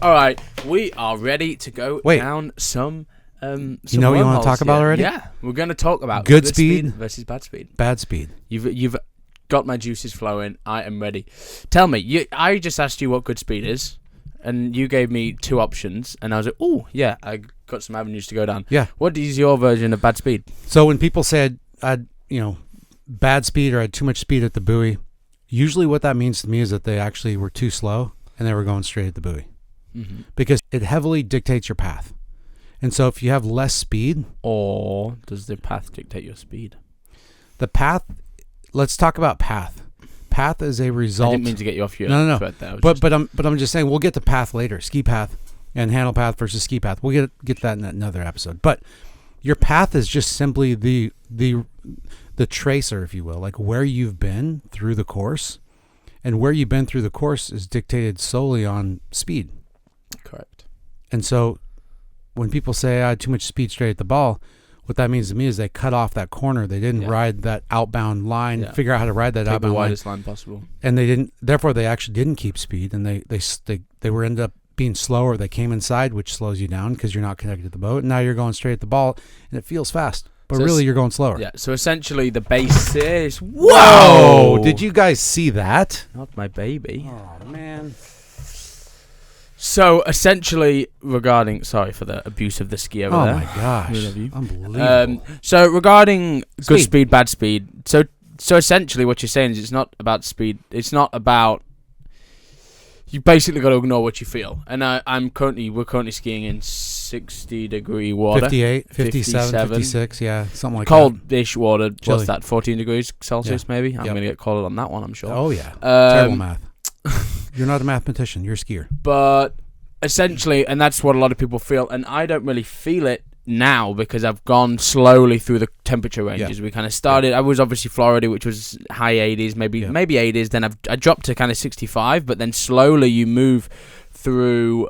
All right, we are ready to go down some. You know what you want to talk about already? Yeah, we're going to talk about good speed versus bad speed. Bad speed. You've got my juices flowing. I am ready. Tell me, I just asked you what good speed is, and you gave me two options, and I was like, oh yeah, I got some avenues to go down. Yeah. What is your version of bad speed? So when people said I'd bad speed or I had too much speed at the buoy, usually what that means to me is that they actually were too slow and they were going straight at the buoy. Mm-hmm. Because it heavily dictates your path. And so if you have less speed... Or does the path dictate your speed? The path... Let's talk about path. Path is a result... I didn't mean to get you off your thread there. But I'm just saying, we'll get to path later. Ski path and handle path versus ski path. We'll get that in another episode. But your path is just simply the tracer, if you will, like where you've been through the course. And where you've been through the course is dictated solely on speed. Correct. And so when people say I had too much speed straight at the ball, what that means to me is they cut off that corner. They didn't ride that outbound line, figure out how to ride that outbound line. The widest line possible. And they didn't, therefore they actually didn't keep speed, and they were ended up being slower. They came inside, which slows you down because you're not connected to the boat. And now you're going straight at the ball and it feels fast. But so really, you're going slower. Yeah, so essentially the base is... Whoa! Did you guys see that? Not my baby. Oh, man. So essentially regarding... Sorry for the abuse of the ski over there. Oh, my gosh. We love you. Unbelievable. So regarding good speed, bad speed. So essentially what you're saying is it's not about speed. It's not about... You basically got to ignore what you feel. And we're currently skiing in 60-degree water. 58, 57, 56, yeah, something like Cold-ish water. Chilly. What's that, 14 degrees Celsius maybe? I'm going to get called on that one, I'm sure. Oh, yeah. Terrible math. You're not a mathematician. You're a skier. But essentially, and that's what a lot of people feel, and I don't really feel it now because I've gone slowly through the temperature ranges. We kind of started, I was obviously Florida, which was high 80s, maybe 80s, then I dropped to kind of 65, but then slowly you move through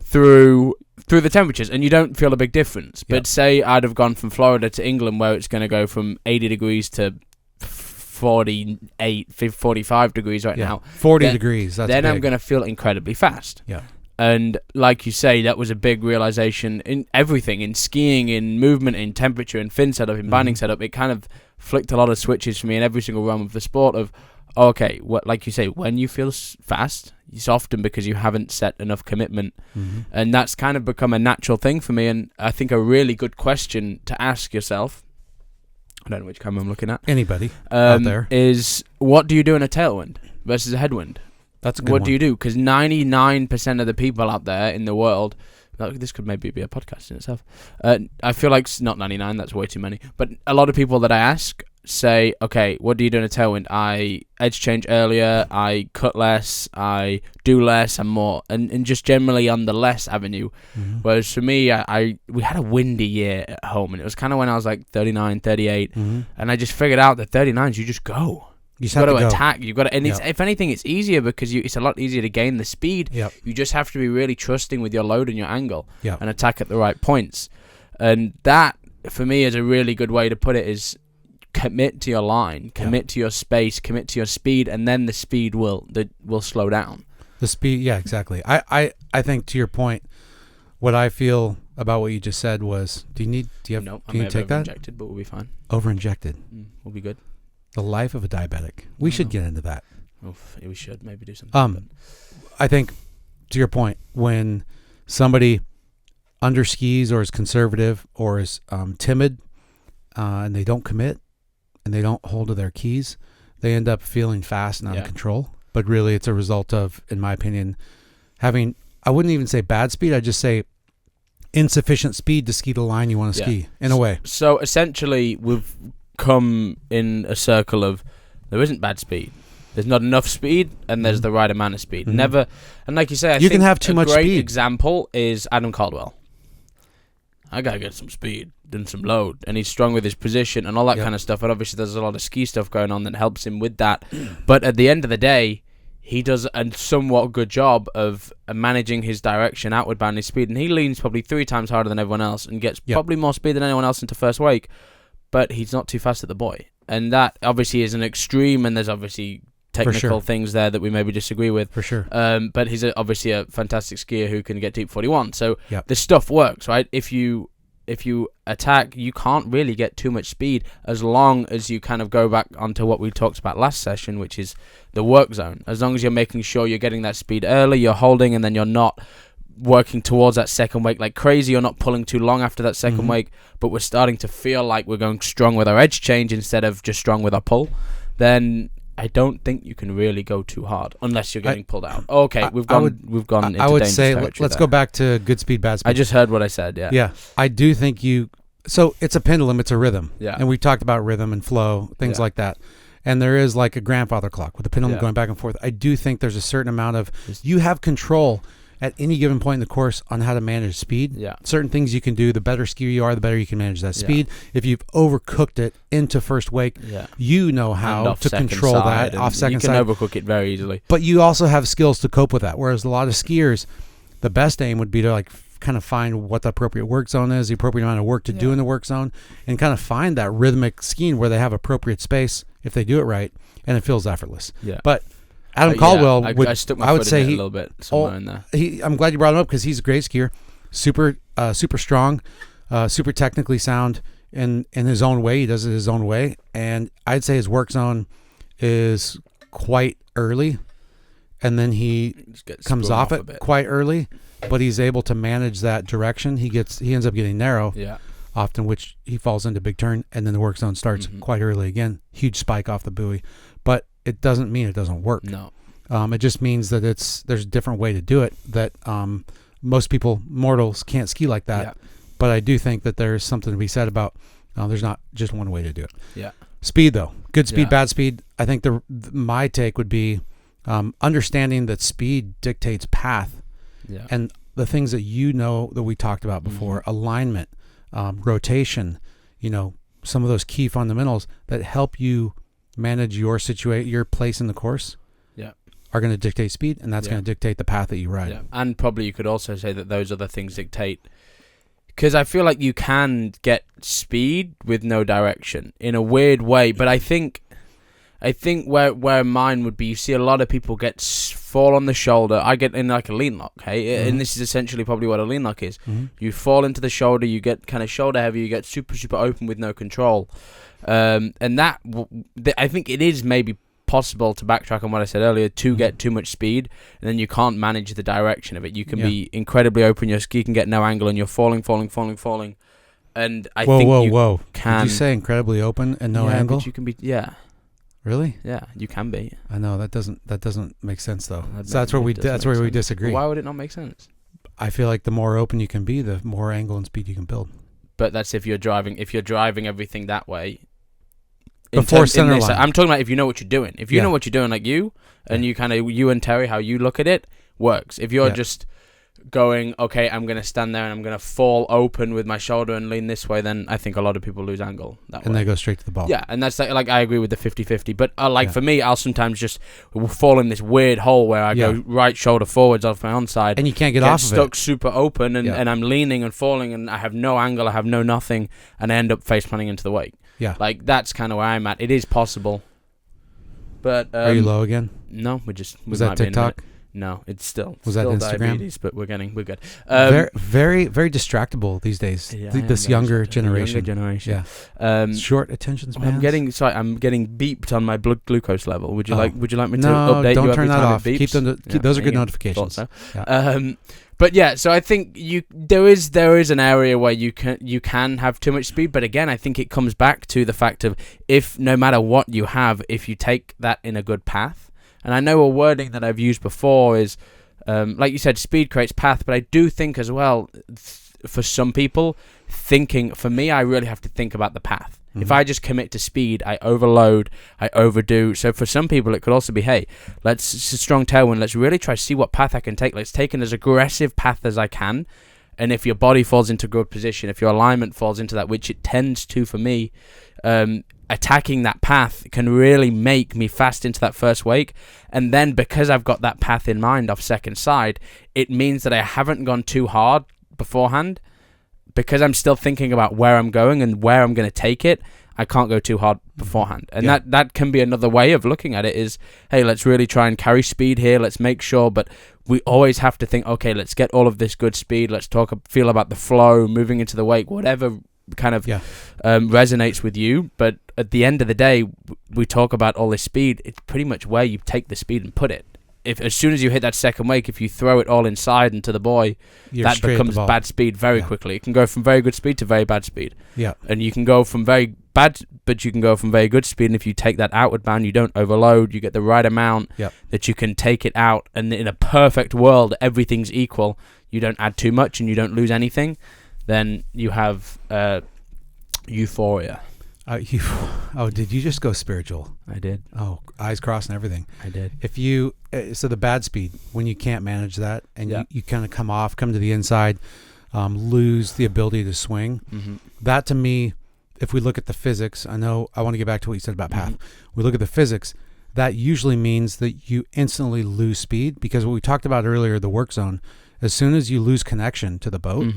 through the temperatures and you don't feel a big difference. But say I'd have gone from Florida to England where it's going to go from 80 degrees to 48, 45 degrees now. 40 degrees, that's then big. I'm going to feel incredibly fast. Yeah. And like you say, that was a big realization in everything, in skiing, in movement, in temperature, in fin setup, in binding setup. It kind of flicked a lot of switches for me in every single realm of the sport of, okay, like you say, when you feel fast, it's often because you haven't set enough commitment. And that's kind of become a natural thing for me. And I think a really good question to ask yourself, I don't know which camera I'm looking at. Anybody out there. Is what do you do in a tailwind versus a headwind? That's a good What one. do you do? Because 99% of the people out there in the world, this could maybe be a podcast in itself. I feel like it's not 99, that's way too many. But a lot of people that I ask say, okay, what do you do in a tailwind? I edge change earlier, I cut less, I do less and more, and just generally on the less avenue. Whereas for me, we had a windy year at home, and it was kind of when I was like 39, 38, and I just figured out that 39s, you just go. You've got to attack. You've got to, and if anything, it's easier because it's a lot easier to gain the speed. You just have to be really trusting with your load and your angle and attack at the right points. And that, for me, is a really good way to put it is commit to your line, commit to your space, commit to your speed, and then the speed will slow down. The speed, yeah, exactly. I think to your point, what I feel about what you just said was, do you take that? Injected, but we'll be fine. Over-injected. We'll be good. The life of a diabetic. We should get into that. We should maybe do something. I think, to your point, when somebody underskis or is conservative or is timid and they don't commit and they don't hold to their keys, they end up feeling fast and out of control. But really, it's a result of, in my opinion, having, I wouldn't even say bad speed, I'd just say insufficient speed to ski the line you want to ski, in a way. So essentially, we've come in a circle of there isn't bad speed, there's not enough speed, and there's the right amount of speed. Never, and like you say, I think can have too much speed. A great example is Adam Caldwell. I gotta get some speed and some load, and he's strong with his position and all that kind of stuff. And obviously, there's a lot of ski stuff going on that helps him with that. But at the end of the day, he does a somewhat good job of managing his direction, outward bound his speed, and he leans probably 3 times harder than everyone else and gets probably more speed than anyone else into first wake. But he's not too fast at the buoy. And that obviously is an extreme, and there's obviously technical things there that we maybe disagree with. For sure. But he's obviously a fantastic skier who can get deep 41. So Yep. this stuff works, right? If you attack, you can't really get too much speed as long as you kind of go back onto what we talked about last session, which is the work zone. As long as you're making sure you're getting that speed early, you're holding, and then you're not working towards that second wake like crazy. You're not pulling too long after that second wake, but we're starting to feel like we're going strong with our edge change instead of just strong with our pull. Then I don't think you can really go too hard unless you're getting pulled out. Okay, we've gone into I would dangerous say territory let's there. go back to good speed, bad speed. I just heard what I said. Yeah. Yeah, I do think so it's a pendulum, it's a rhythm. Yeah. And we talked about rhythm and flow, things like that. And there is like a grandfather clock with the pendulum going back and forth. I do think there's a certain amount of, you have control at any given point in the course on how to manage speed. Yeah. Certain things you can do, the better skier you are, the better you can manage that speed. If you've overcooked it into first wake, you know how to control that off second side. You can overcook it very easily. But you also have skills to cope with that. Whereas a lot of skiers, the best aim would be to like kind of find what the appropriate work zone is, the appropriate amount of work to do in the work zone, and kind of find that rhythmic skiing where they have appropriate space if they do it right, and it feels effortless. Yeah. But Adam Caldwell I stuck my foot in it a little bit somewhere in there. I'm glad you brought him up because he's a great skier, super strong, super technically sound in his own way. He does it his own way, and I'd say his work zone is quite early, and then he comes off it quite early, but he's able to manage that direction. He ends up getting narrow, often, which he falls into big turn, and then the work zone starts quite early again. Huge spike off the buoy, but it doesn't mean it doesn't work. No. It just means that there's a different way to do it that most mortals can't ski like that. Yeah. But I do think that there's something to be said about there's not just one way to do it. Yeah. Speed though, good speed, bad speed. I think my take would be understanding that speed dictates path, and the things that that we talked about before, alignment, rotation, some of those key fundamentals that help you manage your place in the course are going to dictate speed, and that's going to dictate the path that you ride. Yeah. And probably you could also say that those other things dictate, because I feel like you can get speed with no direction in a weird way, but I think where mine would be, you see a lot of people fall on the shoulder. I get in like a lean lock, and this is essentially probably what a lean lock is. You fall into the shoulder, you get kind of shoulder heavy, you get super, super open with no control. And that, I think it is maybe possible to backtrack on what I said earlier, to get too much speed, and then you can't manage the direction of it. You can be incredibly open, your ski can get no angle, and you're falling. And I think you can... Did you say incredibly open and no angle? But you can be, Really? Yeah, you can be. I know that doesn't make sense though. So that's where we disagree. Well, why would it not make sense? I feel like the more open you can be, the more angle and speed you can build. But that's if you're driving everything that way. Before center line. I'm talking about if you know what you're doing. If you know what you're doing, like you, and you and Terry, how you look at it, works. If you're just going, okay, I'm going to stand there and I'm going to fall open with my shoulder and lean this way, then I think a lot of people lose angle that way. And they go straight to the ball. Yeah, and that's like I agree with the 50-50. But for me, I'll sometimes just fall in this weird hole where I go right shoulder forwards off my onside. And you can't get off of it. Stuck super open, and I'm leaning and falling, and I have no angle, I have no nothing, and I end up face planting into the wake. Yeah. Like, that's kind of where I'm at. It is possible. But are you low again? No, was that TikTok? No, it's still that Instagram? Diabetes, but we're good. Very, very distractable these days. This younger generation. Yeah. Short attention spans. I'm getting beeped on my blood glucose level. Would you like me to update you? No, don't turn that off. Keep them. Those are good notifications. So. Yeah. But yeah, so I think there is an area where you can have too much speed, but again, I think it comes back to the fact of, if no matter what you have, if you take that in a good path. And I know a wording that I've used before is, like you said, speed creates path, but I do think as well, for some people, for me, I really have to think about the path. Mm-hmm. If I just commit to speed, I overload, I overdo. So for some people, it could also be, hey, it's a strong tailwind, let's really try to see what path I can take. Let's take an as aggressive path as I can. And if your body falls into good position, if your alignment falls into that, which it tends to for me, attacking that path can really make me fast into that first wake. And then because I've got that path in mind off second side, it means that I haven't gone too hard beforehand. Because I'm still thinking about where I'm going and where I'm going to take it, I can't go too hard beforehand. And that can be another way of looking at it is, hey, let's really try and carry speed here. Let's make sure, but we always have to think, okay, let's get all of this good speed. Let's feel about the flow, moving into the wake, whatever kind of resonates with you. But at the end of the day, we talk about all this speed. It's pretty much where you take the speed and put it. If as soon as you hit that second wake, if you throw it all inside into the buoy, that becomes bad speed very quickly. It can go from very good speed to very bad speed. Yeah. And you can go from very bad, but you can go from very good speed. And if you take that outward bound, you don't overload. You get the right amount that you can take it out. And in a perfect world, everything's equal. You don't add too much and you don't lose anything. Then you have euphoria. Did you just go spiritual? I did. Oh, eyes crossed and everything. I did. If you, so the bad speed, when you can't manage that and you kind of come to the inside, lose the ability to swing, that to me, if we look at the physics, I want to get back to what you said about path. We look at the physics, that usually means that you instantly lose speed, because what we talked about earlier, the work zone, as soon as you lose connection to the boat,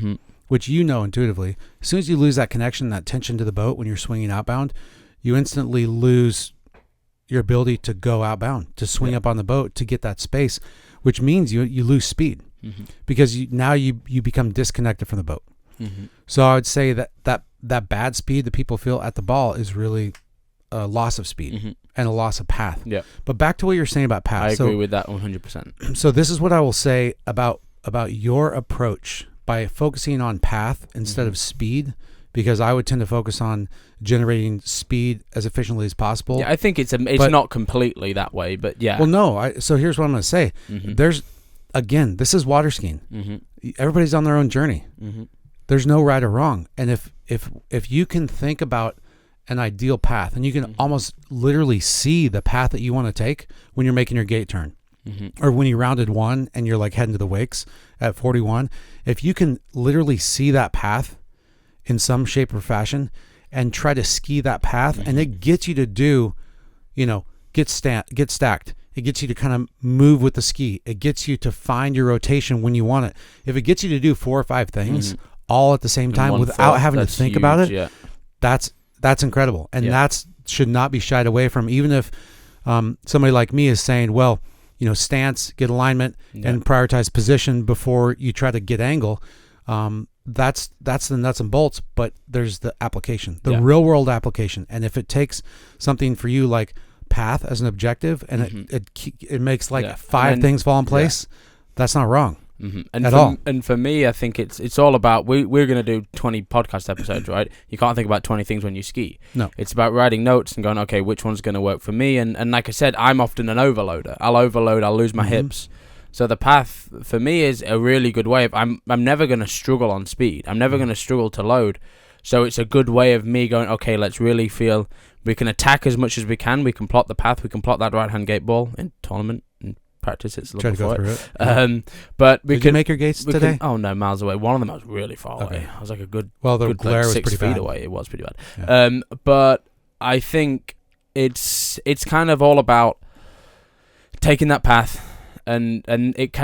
which you know intuitively, as soon as you lose that connection, that tension to the boat when you're swinging outbound, you instantly lose your ability to go outbound, to swing up on the boat, to get that space, which means you lose speed because now you become disconnected from the boat. So I would say that bad speed that people feel at the ball is really a loss of speed and a loss of path. Yeah. But back to what you're saying about path. I agree with that 100%. So this is what I will say about your approach by focusing on path instead of speed, because I would tend to focus on generating speed as efficiently as possible. Yeah, I think it's not completely that way, but yeah. Well, no. So here's what I'm going to say. This is water skiing. Everybody's on their own journey. There's no right or wrong. And if you can think about an ideal path and you can almost literally see the path that you want to take when you're making your gate turn, or when you rounded one and you're like heading to the wakes at 41, if you can literally see that path in some shape or fashion and try to ski that path, and it gets you to do, get stacked. It gets you to kind of move with the ski. It gets you to find your rotation when you want it. If it gets you to do 4 or 5 things all at the same time without having to think about it, that's incredible. And that should not be shied away from, even if somebody like me is saying, well, stance, get alignment, and prioritize position before you try to get angle. That's the nuts and bolts, but there's the application, the real world application. And if it takes something for you like path as an objective, and it makes like 5 things fall in place, that's not wrong. At all. And for me, I think it's all about, we're going to do 20 podcast episodes, right? You can't think about 20 things when you ski. No. It's about writing notes and going, okay, which one's going to work for me? And like I said, I'm often an overloader. I'll overload, I'll lose my hips. So the path for me is a really good way of, I'm never going to struggle on speed. I'm never going to struggle to load. So it's a good way of me going, okay, let's really feel we can attack as much as we can. We can plot the path. We can plot that right-hand gate ball in tournament and practice it. Try to go through it. But we Did you make your gates today? Oh no, miles away. One of them I was really far away. I was like a good, the glare was 6 pretty feet bad. away. It was pretty bad. Yeah. But I think it's kind of all about taking that path. And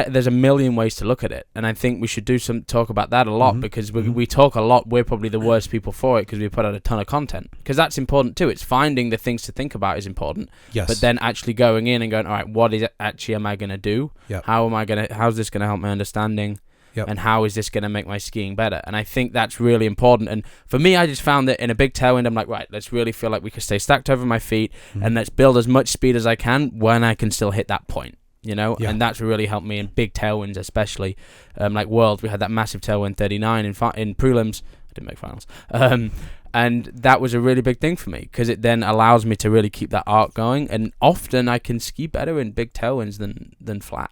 there's a million ways to look at it, and I think we should talk about that a lot, because we talk a lot. We're probably the worst people for it because we put out a ton of content, because that's important too. It's finding the things to think about is important, but then actually going in and going, all right, what is it actually am I going to do? How's this going to help my understanding? And how is this going to make my skiing better? And I think that's really important. And for me, I just found that in a big tailwind, I'm like, right, let's really feel like we can stay stacked over my feet, and let's build as much speed as I can when I can still hit that point. And that's really helped me in big tailwinds, especially like Worlds. We had that massive tailwind 39 in prelims. I didn't make finals, and that was a really big thing for me, because it then allows me to really keep that arc going. And often I can ski better in big tailwinds than flat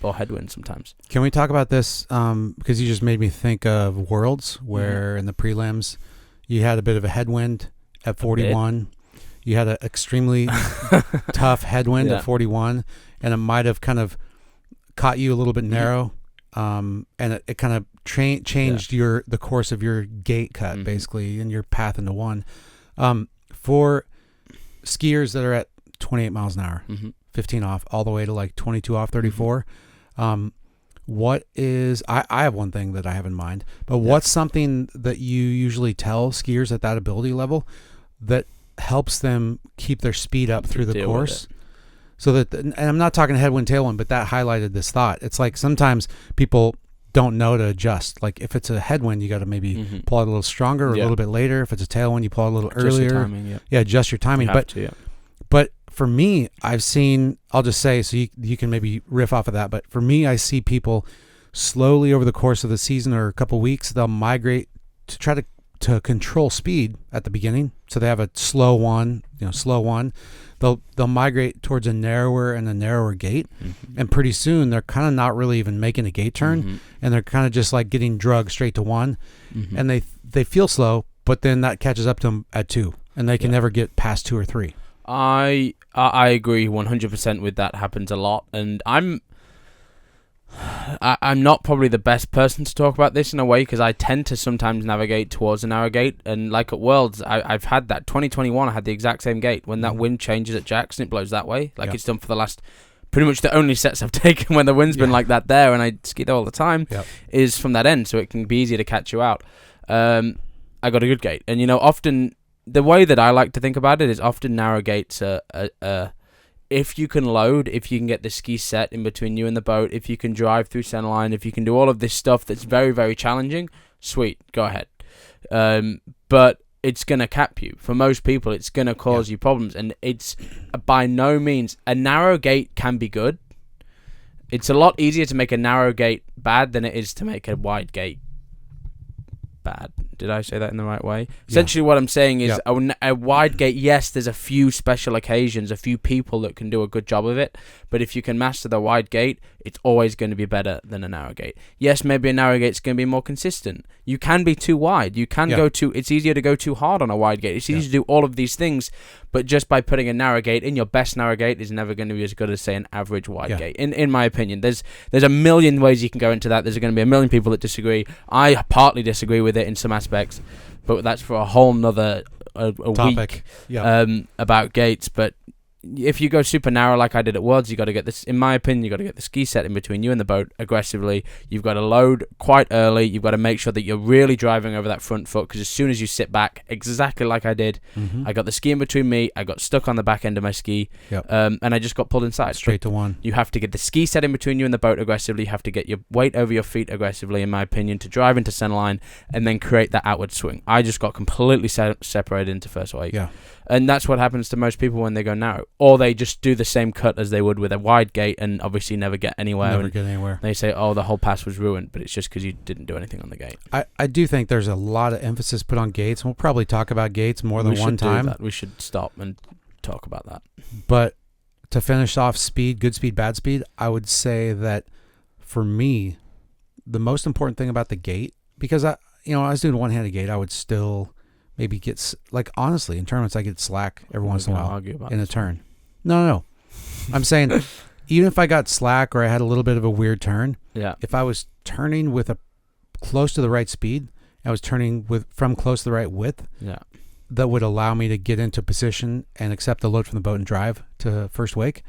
or headwinds sometimes. Can we talk about this? Because you just made me think of Worlds, where in the prelims you had a bit of a headwind at 41. You had an extremely tough headwind at 41. And it might have kind of caught you a little bit narrow, and it kind of changed the course of your gate cut, basically, and your path into one. For skiers that are at 28 miles an hour, 15 off, all the way to like 22 off, 34, what is, I have one thing that I have in mind, but what's something that you usually tell skiers at that ability level? that helps them keep their speed up through the Deal with course. So that, and I'm not talking headwind, tailwind, but that highlighted this thought. It's like sometimes people don't know to adjust. Like if it's a headwind, you got to maybe pull out a little stronger or a little bit later. If it's a tailwind, you pull out a little Adjust earlier. your timing, Adjust your timing. But for me, I've seen, I'll just say, so you can maybe riff off of that. But for me, I see people slowly over the course of the season or a couple weeks, they'll migrate to try to control speed at the beginning. So they have a slow one. They'll migrate towards a narrower gate, and pretty soon they're kind of not really even making a gate turn, and they're kind of just like getting drugged straight to one, and they feel slow, but then that catches up to them at 2, and they can never get past 2 or 3. I agree 100% with that. Happens a lot, and I'm not probably the best person to talk about this in a way, because I tend to sometimes navigate towards a narrow gate, and like at Worlds, I've had that. 2021, I had the exact same gate. When that wind changes at Jackson, it blows that way. Like it's done for the last, pretty much the only sets I've taken when the wind's been like that there, and I ski there all the time, is from that end, so it can be easier to catch you out. I got a good gate, and often the way that I like to think about it is often narrow gates are if you can load, if you can get the ski set in between you and the boat, if you can drive through centerline, if you can do all of this stuff that's very, very challenging, sweet, go ahead. But it's going to cap you. For most people, it's going to cause you problems. And it's by no means, a narrow gate can be good. It's a lot easier to make a narrow gate bad than it is to make a wide gate bad. Did I say that in the right way? Essentially what I'm saying is a wide gate, yes, there's a few special occasions, a few people that can do a good job of it, but if you can master the wide gate, it's always going to be better than a narrow gate. Yes, maybe a narrow gate's going to be more consistent. You can be too wide. You can go too, it's easier to go too hard on a wide gate. It's easier to do all of these things, but just by putting a narrow gate in, your best narrow gate is never going to be as good as, say, an average wide gate. In my opinion, there's a million ways you can go into that. There's going to be a million people that disagree. I partly disagree with it in some aspects, but that's for a whole nother topic week about gates. But if you go super narrow like I did at Worlds, you got to get this. In my opinion, you got to get the ski set in between you and the boat aggressively. You've got to load quite early. You've got to make sure that you're really driving over that front foot, because as soon as you sit back, exactly like I did, I got the ski in between me. I got stuck on the back end of my ski, and I just got pulled inside straight to one. You have to get the ski set in between you and the boat aggressively. You have to get your weight over your feet aggressively, in my opinion, to drive into centerline and then create that outward swing. I just got completely separated into first wake. And that's what happens to most people when they go narrow. Or they just do the same cut as they would with a wide gate and obviously never get anywhere. They say, oh, the whole pass was ruined, but it's just because you didn't do anything on the gate. I do think there's a lot of emphasis put on gates, and we'll probably talk about gates more than one time. We should stop and talk about that. But to finish off speed, good speed, bad speed, I would say that for me, the most important thing about the gate, because I was doing one-handed gate, I would still maybe get, like, honestly, in tournaments, I get slack every once in a while in a turn. No. I'm saying, even if I got slack or I had a little bit of a weird turn, if I was turning with a close to the right speed, I was turning from close to the right width, that would allow me to get into position and accept the load from the boat and drive to first wake,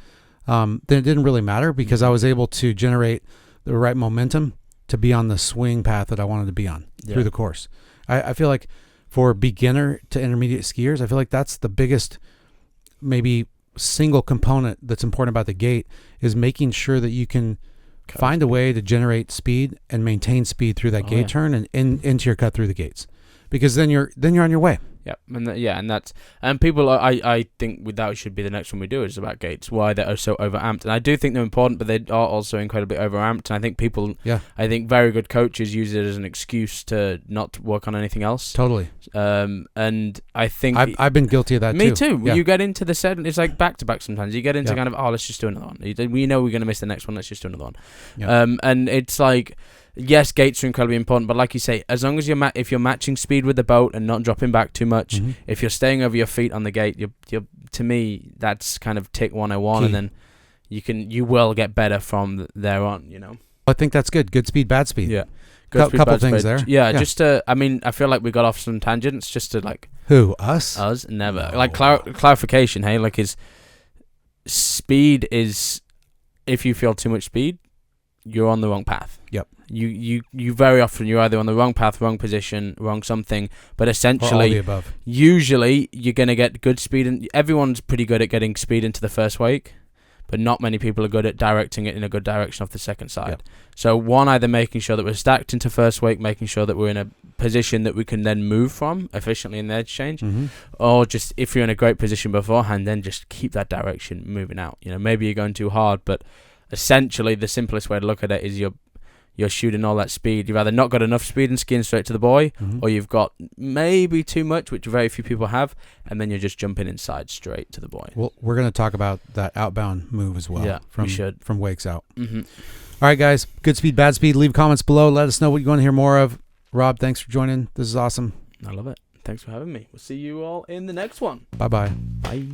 then it didn't really matter, because I was able to generate the right momentum to be on the swing path that I wanted to be on through the course. I feel like for beginner to intermediate skiers, I feel like that's the biggest, maybe single component that's important about the gate, is making sure that you can find a way to generate speed and maintain speed through that gate turn and into your cut through the gates, because then you're on your way. And people, I think that should be the next one we do, is about gates, why they're so overamped. And I do think they're important, but they are also incredibly overamped. And I think I think very good coaches use it as an excuse to not work on anything else. Totally. And I think I've been guilty of that too. Me too. You get into the set, it's like back to back sometimes. You get into kind of, let's just do another one. We know we're going to miss the next one, let's just do another one. And it's like, yes, gates are incredibly important, but like you say, as long as if you're matching speed with the boat and not dropping back too much, if you're staying over your feet on the gate, you're to me, that's kind of tick 101, and then you will get better from there on. I think that's good. Good speed, bad speed. Yeah, couple things there. Just to, I feel like we got off some tangents. Just to like, who us? Never. No. Like clarification. Hey, like, is speed is, if you feel too much speed, you're on the wrong path. Yep. You very often you're either on the wrong path, wrong position, wrong something. But Or all essentially, the above. usually you're gonna get good speed, and everyone's pretty good at getting speed into the first wake, but not many people are good at directing it in a good direction off the second side. Yep. So one, either making sure that we're stacked into first wake, making sure that we're in a position that we can then move from efficiently in the edge change, Mm-hmm. or just if you're in a great position beforehand, then just keep that direction moving out. Maybe you're going too hard, but essentially the simplest way to look at it is you're shooting all that speed. You've either not got enough speed and skiing straight to the buoy, Mm-hmm. or you've got maybe too much, which very few people have, and then you're just jumping inside straight to the buoy. Well, we're going to talk about that outbound move as well. Yeah, we should. From wakes out. Mm-hmm. All right, guys. Good speed, bad speed. Leave comments below. Let us know what you want to hear more of. Rob, thanks for joining. This is awesome. I love it. Thanks for having me. We'll see you all in the next one. Bye-bye. Bye.